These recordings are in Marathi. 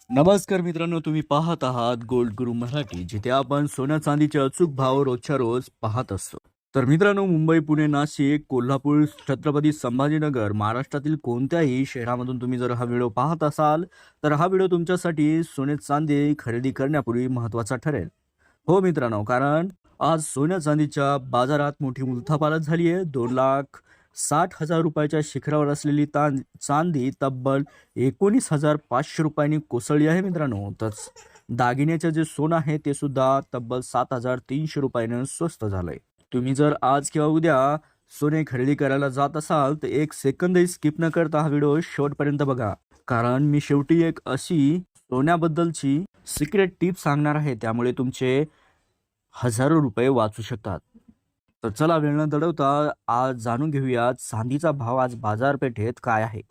नमस्कार मित्रांनो, तुम्ही पाहत आहात गोल्ड गुरु मराठी, जिथे आपण सोन्या चांदीचे अचूक भाव रोजच्या रोज पाहत असतो. तर मित्रांनो, मुंबई, पुणे, नाशिक, कोल्हापूर, छत्रपती संभाजीनगर, महाराष्ट्रातील कोणत्याही शहरामधून तुम्ही जर हा व्हिडिओ पाहत असाल तर हा व्हिडिओ तुमच्यासाठी सोने चांदी खरेदी करण्यापूर्वी महत्त्वाचा ठरेल. हो मित्रांनो, कारण आज सोन्या चांदीच्या बाजारात मोठी उलथापालथ झाली आहे. 2,60,000 रुपयाच्या शिखरावर असलेली चांदी तब्बल 19,500 रुपयांनी कोसळली आहे मित्रांनो. तर दागिन्याचे जे सोनं आहे ते सुद्धा तब्बल 7,300 रुपयानं स्वस्त झालंय. तुम्ही जर आज किंवा उद्या सोने खरेदी करायला जात असाल तर एक सेकंदही स्किप न करता हा व्हिडिओ शेवटपर्यंत बघा, कारण मी शेवटी एक अशी सोन्याबद्दलची सिक्रेट टिप सांगणार आहे, त्यामुळे तुमचे हजारो रुपये वाचू शकतात. तर चला वेळ न दडवता आज जाणून घेऊया चांदीचा भाव आज बाजारपेठेत काय आहे.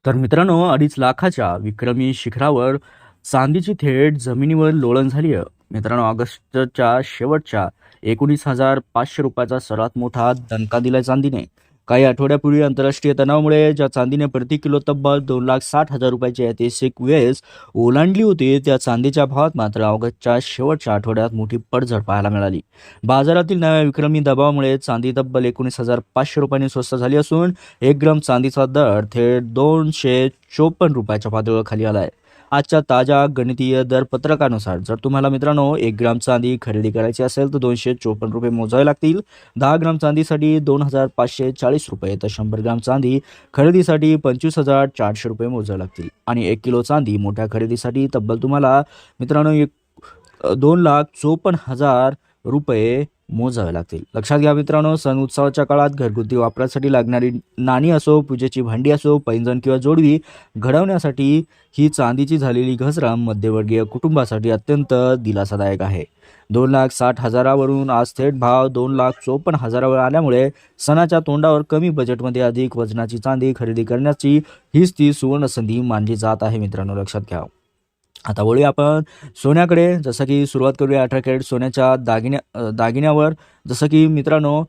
तर मित्रांनो, 2.5 लाखाच्या विक्रमी शिखरावर चांदीची थेट जमिनीवर लोळण झाली आहे. मित्रांनो, ऑगस्टच्या शेवटच्या 19,500 रुपयाचा सर्वात मोठा दणका दिलाय चांदीने. काही आठवड्यापूर्वी आंतरराष्ट्रीय तणावामुळे ज्या चांदीने प्रति किलो तब्बल 2,60,000 रुपयाची ऐतिहासिक वेस ओलांडली होती, त्या चांदीच्या भावात मात्र ऑगस्टच्या शेवटच्या आठवड्यात मोठी पडझड पाहायला मिळाली. बाजारातील नव्या विक्रमी दबावामुळे चांदी तब्बल 19,500 रुपयांनी स्वस्त झाली असून 1 ग्राम चांदीचा दर थेट 254 रुपयाच्या पातळीवर खाली आला आहे. आजच्या ताज्या गणितीय दर पत्रकानुसार जर तुम्हाला मित्रांनो 1 ग्राम चांदी खरेदी करायची असेल तर 254 रुपये मोजावे लागतील. 10 ग्राम चांदीसाठी 2,540 रुपये, तर 100 ग्राम चांदी खरेदीसाठी 25,400 रुपये मोजावे लागतील. आणि 1 किलो चांदी मोठ्या खरेदीसाठी तब्बल तुम्हाला मित्रांनो 2,54,000 रुपये मोजावे लागतील. लक्षात घ्या मित्रांनो, सण उत्सवाच्या काळात घरगुती वापरासाठी लागणारी नाणी असो, पूजेची भांडी असो, पैंजण किंवा जोडवी घडवण्यासाठी ही चांदीची झालेली घसरण मध्यमवर्गीय कुटुंबासाठी अत्यंत दिलासादायक आहे. 2,60,000वरून आज थेट भाव 2,54,000वर आल्यामुळे सणाच्या तोंडावर कमी बजेटमध्ये अधिक वजनाची चांदी खरेदी करण्याची हीच ती सुवर्ण संधी मानली जात आहे मित्रांनो, लक्षात घ्या. आता वळूया आपण सोन्याकडे. जसं की सुरुवात करूया 18 कॅरेट सोन्याच्या दागिन्यावर. जसं की मित्रांनो,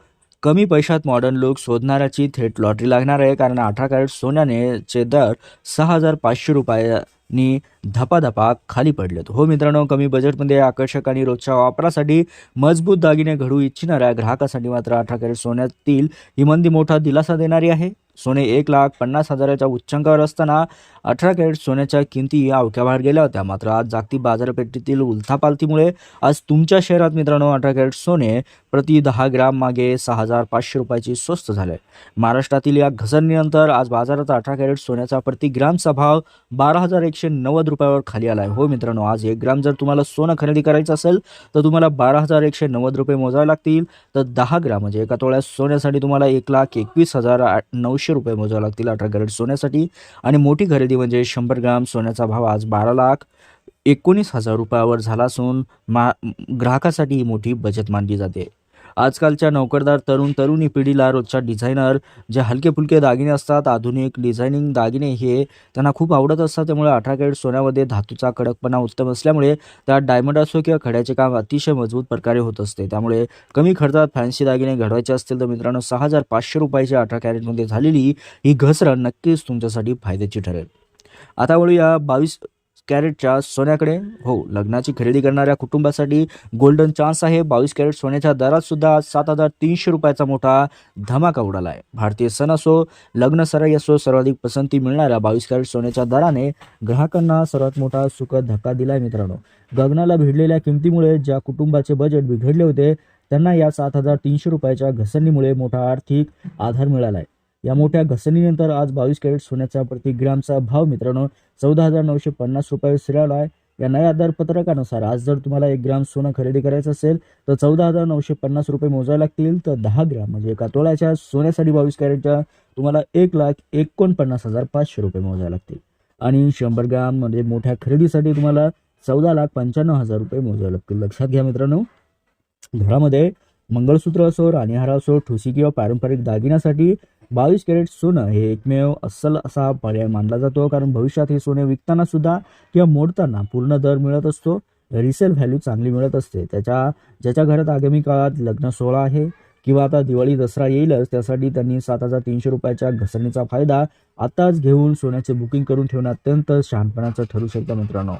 कमी पैशात मॉडर्न लुक शोधणाऱ्याची थेट लॉटरी लागणार आहे, कारण 18 कॅरेट सोन्याचे दर 6,500 रुपयांनी धपाधपा खाली पडलेत. हो मित्रांनो, कमी बजेटमध्ये आकर्षक आणि रोजच्या वापरासाठी मजबूत दागिने घडवू इच्छिणाऱ्या ग्राहकासाठी मात्र 18 कॅरेट सोन्यातील ही मंदी मोठा दिलासा देणारी आहे. सोने 1,50,000च्या उच्चांकावर असताना 18 कॅरेट सोन्याच्या किमती अवक्याबाहेर गेल्या होत्या. मात्र आज जागतिक बाजारपेठेतील उलथापालथीमुळे आज तुमच्या शहरात मित्रांनो 18 कॅरेट सोने प्रति 10 ग्राम मागे 6,500 रुपयाची स्वस्त झाले. महाराष्ट्रातील या घसरणीनंतर आज बाजारात 18 कॅरेट सोन्याचा प्रति ग्रामचा भाव 12,190 रुपयावर खाली आला आहे. हो मित्रांनो, आज 1 ग्राम जर तुम्हाला सोनं खरेदी करायचं असेल तर तुम्हाला 12,190 रुपये मोजावे लागतील. तर 10 ग्राम म्हणजे एका तोळ्या सोन्यासाठी तुम्हाला 1,21,900 रुपये मोजावे लागतील 18 कॅरेट सोन्यासाठी. आणि मोठी खरेदी म्हणजे 100 ग्राम सोन्याचा भाव आज 12,19,000 रुपयावर झाला असून ग्राहकासाठी ही मोठी बचत मानली जाते. आजकालच्या नोकरदार तरुणी पिढीला रोजच्या डिझायनर जे हलके फुलके दागिने असतात, आधुनिक डिझायनिंग दागिने हे त्यांना खूप आवडत असतात. त्यामुळे 18 कॅरेट सोन्यामध्ये धातूचा कडकपणा उत्तम असल्यामुळे त्यात डायमंड असो किंवा खड्याचे काम अतिशय मजबूत प्रकारे होत असते. त्यामुळे कमी खर्चात फॅन्सी दागिने घडवायचे असतील तर मित्रांनो 6,500 रुपयाच्या 18 कॅरेटमध्ये झालेली ही घसरण नक्कीच तुमच्यासाठी फायद्याची ठरेल. आता वळूया 22 कॅरेटच्या सोन्याकडे. हो, लग्नाची खरेदी करणाऱ्या कुटुंबासाठी गोल्डन चान्स आहे. 22 कॅरेट सोन्याच्या दरात सुद्धा 7,300 रुपयाचा मोठा धमाका उडाला आहे. भारतीय सण असो, लग्न सराई असो, सर्वाधिक पसंती मिळणाऱ्या 22 कॅरेट सोन्याच्या दराने ग्राहकांना सर्वात मोठा सुखद धक्का दिलाय मित्रांनो. गगनाला भिडलेल्या किमतीमुळे ज्या कुटुंबाचे बजेट बिघडले होते त्यांना या 7,300 रुपयाच्या घसरणीमुळे मोठा आर्थिक आधार मिळाला आहे. या मोठ्या घसरणीनंतर आज 22 कॅरेट सोन्याचा प्रति ग्रामचा भाव मित्रांनो 14,950 रुपये स्थिरावला आहे. या नव्या दरपत्रकानुसार आज जर तुम्हाला 1 ग्राम सोनं खरेदी करायचं असेल तर 14,950 रुपये मोजावे लागतील. तर 10 ग्राम म्हणजे एका तोळ्याच्या सोन्यासाठी 22 कॅरेटच्या तुम्हाला 1,49,500 रुपये मोजावे लागतील. आणि 100 ग्राम म्हणजे मोठ्या खरेदीसाठी तुम्हाला 14,95,000 रुपये मोजावे लागतील. लक्षात घ्या मित्रांनो, घरामध्ये मंगळसूत्र असो, राणीहार असो, ठुसी किंवा पारंपरिक दागिन्यासाठी 22 कॅरेट सोनं हे एकमेव अस्सल असा पर्याय मानला जातो, कारण भविष्यात हे सोने विकताना सुद्धा किंवा मोडताना पूर्ण दर मिळत असतो. रिसेल व्हॅल्यू चांगली मिळत असते. ज्याच्या घरात आगामी काळात लग्न सोहळा आहे किंवा आता दिवाळी दसरा येईलच, त्यासाठी त्यांनी 7,300 रुपयाच्या घसरणीचा फायदा आताच घेऊन सोन्याचे बुकिंग करून ठेवणं अत्यंत शहाणपणाचं ठरू शकतं मित्रांनो.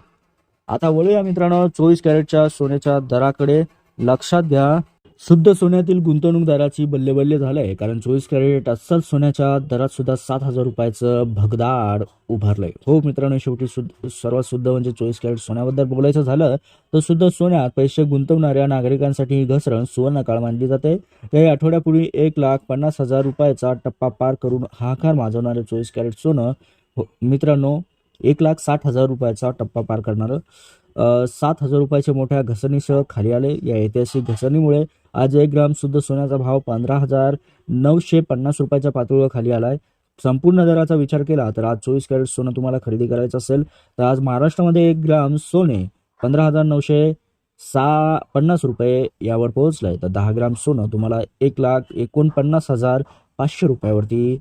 आता वळूया मित्रांनो 24 कॅरेटच्या सोन्याच्या दराकडे. लक्षात घ्या, शुद्ध सोन्यातील गुंतवणूकदाराची बल्लेबल्ले झालंय, कारण 24 कॅरेट अस्सल सोन्याच्या दरात सुद्धा 7,000 रुपयाचं भगदाड उभारलंय. हो मित्रांनो, शेवटी सर्वात शुद्ध म्हणजे 24 कॅरेट सोन्याबद्दल बोलायचं झालं तर शुद्ध सोन्यात पैसे गुंतवणाऱ्या नागरिकांसाठी ही घसरण सुवर्ण काळ मानली जाते. काही आठवड्यापूर्वी 1,50,000 रुपयाचा टप्पा पार करून हाहाकार माजवणारे 24 कॅरेट सोनं मित्रांनो 1,60,000 रुपयाचा टप्पा पार करणारं 7,000 रुपयाच्या मोठ्या घसरणीसह खाली आले. या ऐतिहासिक घसरणीमुळे आज 1 ग्राम शुद्ध सोन्याचा भाव 15,950 रुपयाच्या पातळीवर खाली आलाय. संपूर्ण दराचा विचार केला तर आज 24 कॅरेट सोनं तुम्हाला खरेदी करायचं असेल तर आज महाराष्ट्रामध्ये 1 ग्राम सोने 15,950 रुपये यावर पोहोचलंय. तर 10 ग्राम सोनं तुम्हाला 1,49,500 रुपयावरती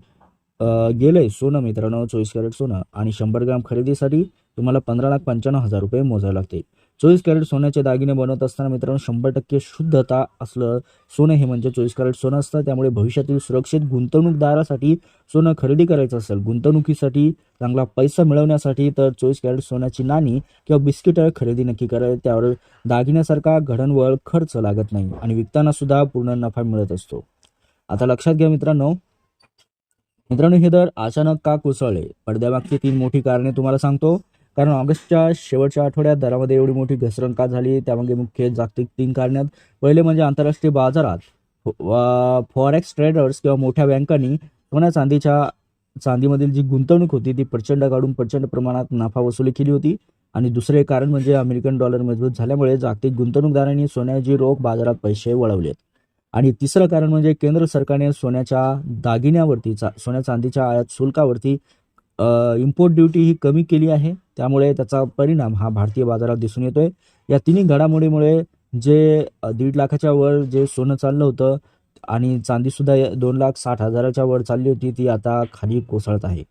गेलंय सोनं मित्रांनो 24 कॅरेट सोनं. आणि 100 ग्राम खरेदीसाठी तुम्हाला 15,95,000 रुपये मोजावे लागते. 24 कॅरेट सोन्याचे दागिने बनवत असताना मित्रांनो 100% शुद्धता असलं सोनं हे म्हणजे 24 कॅरेट सोनं असतं. त्यामुळे भविष्यातील सुरक्षित गुंतवणूकदारासाठी सोनं खरेदी करायचं असेल, गुंतवणुकीसाठी चांगला पैसा मिळवण्यासाठी, तर 24 कॅरेट सोन्याची नाणी किंवा बिस्किट खरेदी नक्की करावी. त्यावर दागिन्यासारखा घडणवळ खर्च लागत नाही आणि विकताना सुद्धा पूर्ण नफा मिळत असतो. आता लक्षात घ्या मित्रांनो हे दर अचानक का कोसळले? पडद्यामागची 3 मोठी कारणे तुम्हाला सांगतो. कारण ऑगस्टच्या शेवटच्या आठवड्यात दरामध्ये एवढी मोठी घसरण का झाली? त्यामागे मुख्य जागतिक 3 कारणे आहेत. पहिले म्हणजे आंतरराष्ट्रीय बाजारात फॉरेक्स ट्रेडर्स किंवा मोठ्या बँकांनी चांदीमधील जी गुंतवणूक होती ती प्रचंड काढून प्रचंड प्रमाणात नफा वसुली केली होती. आणि दुसरे कारण म्हणजे अमेरिकन डॉलर मजबूत झाल्यामुळे जागतिक गुंतवणूकदारांनी सोन्याची रोख बाजारात पैसे वळवलेत. आणि तिसरं कारण म्हणजे केंद्र सरकारने सोन्याच्या दागिन्यावरती सोन्या चांदीच्या आयात शुल्कावरती इम्पोर्ट ड्युटी ही कमी केली आहे. त्यामुळे त्याचा परिणाम हा भारतीय बाजारात दिसून येतोय. या तिन्ही घडामोडीमुळे जे 1.5 लाखाच्या वर जे सोनं चाललं होतं आणि चांदीसुद्धा 2,60,000च्या वर चालली होती ती आता खाली कोसळत आहे.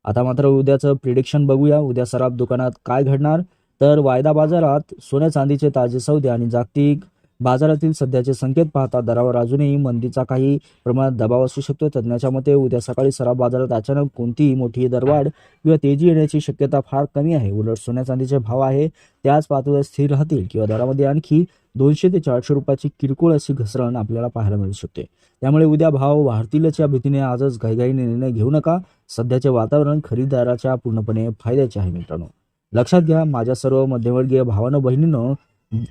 आता मात्र उद्याचं प्रिडिक्शन बघूया. उद्या सराफ दुकानात काय घडणार? तर वायदा बाजारात सोन्या चांदीचे ताजे सौदे आणि जागतिक बाजारातील सध्याचे संकेत पाहता दरावर अजूनही मंदीचा काही प्रमाणात दबाव असू शकतो. तज्ज्ञांच्या मते उद्या सकाळी सराफ बाजारात अचानक कोणतीही मोठी दरवाढ किंवा तेजी येण्याची शक्यता फार कमी आहे. उलट सोन्या चांदीचे भाव आहे त्याच पातळीवर स्थिर राहतील किंवा दरामध्ये आणखी 200 ते 400 रुपयाची किरकोळ अशी घसरण आपल्याला पाहायला मिळू शकते. त्यामुळे उद्या भाव वाढतीलच या भीतीने आजच घाईघाईने निर्णय घेऊ नका. सध्याचे वातावरण खरेदीदाराच्या पूर्णपणे फायद्याचे आहे मित्रांनो. लक्षात घ्या, माझ्या सर्व मध्यमवर्गीय भावांनो बहिणींनो,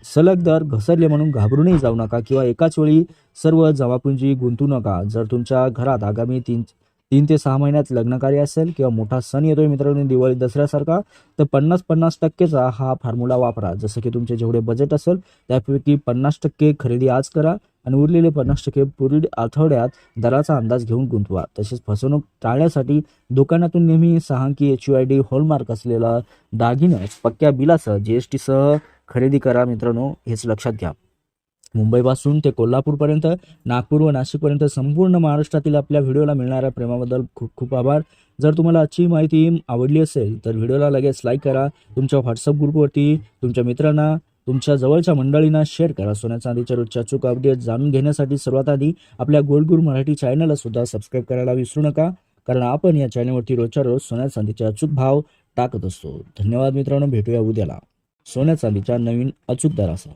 सलग दर घसरले म्हणून घाबरूनही जाऊ नका किंवा एकाच वेळी सर्व जमापुंजी गुंतवू नका. जर तुमच्या घरात आगामी 3 ते 6 महिन्यात लग्नकार्य असेल किंवा मोठा सण येतोय मित्रांनो दिवाळी दसऱ्यासारखा, तर 50-50% हा फॉर्म्युला वापरा. जसं की तुमचे जेवढे बजेट असेल त्यापैकी 50% खरेदी आज करा आणि उरलेले 50% पुढील आठवड्यात दराचा अंदाज घेऊन गुंतवा. तसेच फसवणूक टाळण्यासाठी दुकानातून नेहमी 6 अंकी HUID हॉलमार्क असलेला दागिने पक्क्या बिलासह GST सह खरेदी करा मित्रांनो, हेच लक्षात घ्या. मुंबईपासून ते कोल्हापूरपर्यंत, नागपूर व नाशिकपर्यंत संपूर्ण महाराष्ट्रातील आपल्या व्हिडिओला मिळणाऱ्या प्रेमाबद्दल खूप खूप आभार. जर तुम्हाला आजची माहिती आवडली असेल तर व्हिडिओला लगेच लाईक करा. तुमच्या व्हॉट्सअप ग्रुपवरती तुमच्या मित्रांना, तुमच्या जवळच्या मंडळींना शेअर करा. सोन्या चांदीच्या रोजच्या अचूक अपडेट जाणून घेण्यासाठी सर्वात आधी आपल्या गोल्ड गुरु मराठी चॅनलला सुद्धा सबस्क्राईब करायला विसरू नका, कारण आपण या चॅनलवरती रोजच्या रोज सोन्या चांदीचे अचूक भाव टाकत असतो. धन्यवाद मित्रांनो, भेटूया उद्याला सोन्या चांदीच्या नवीन अचूक दरासह.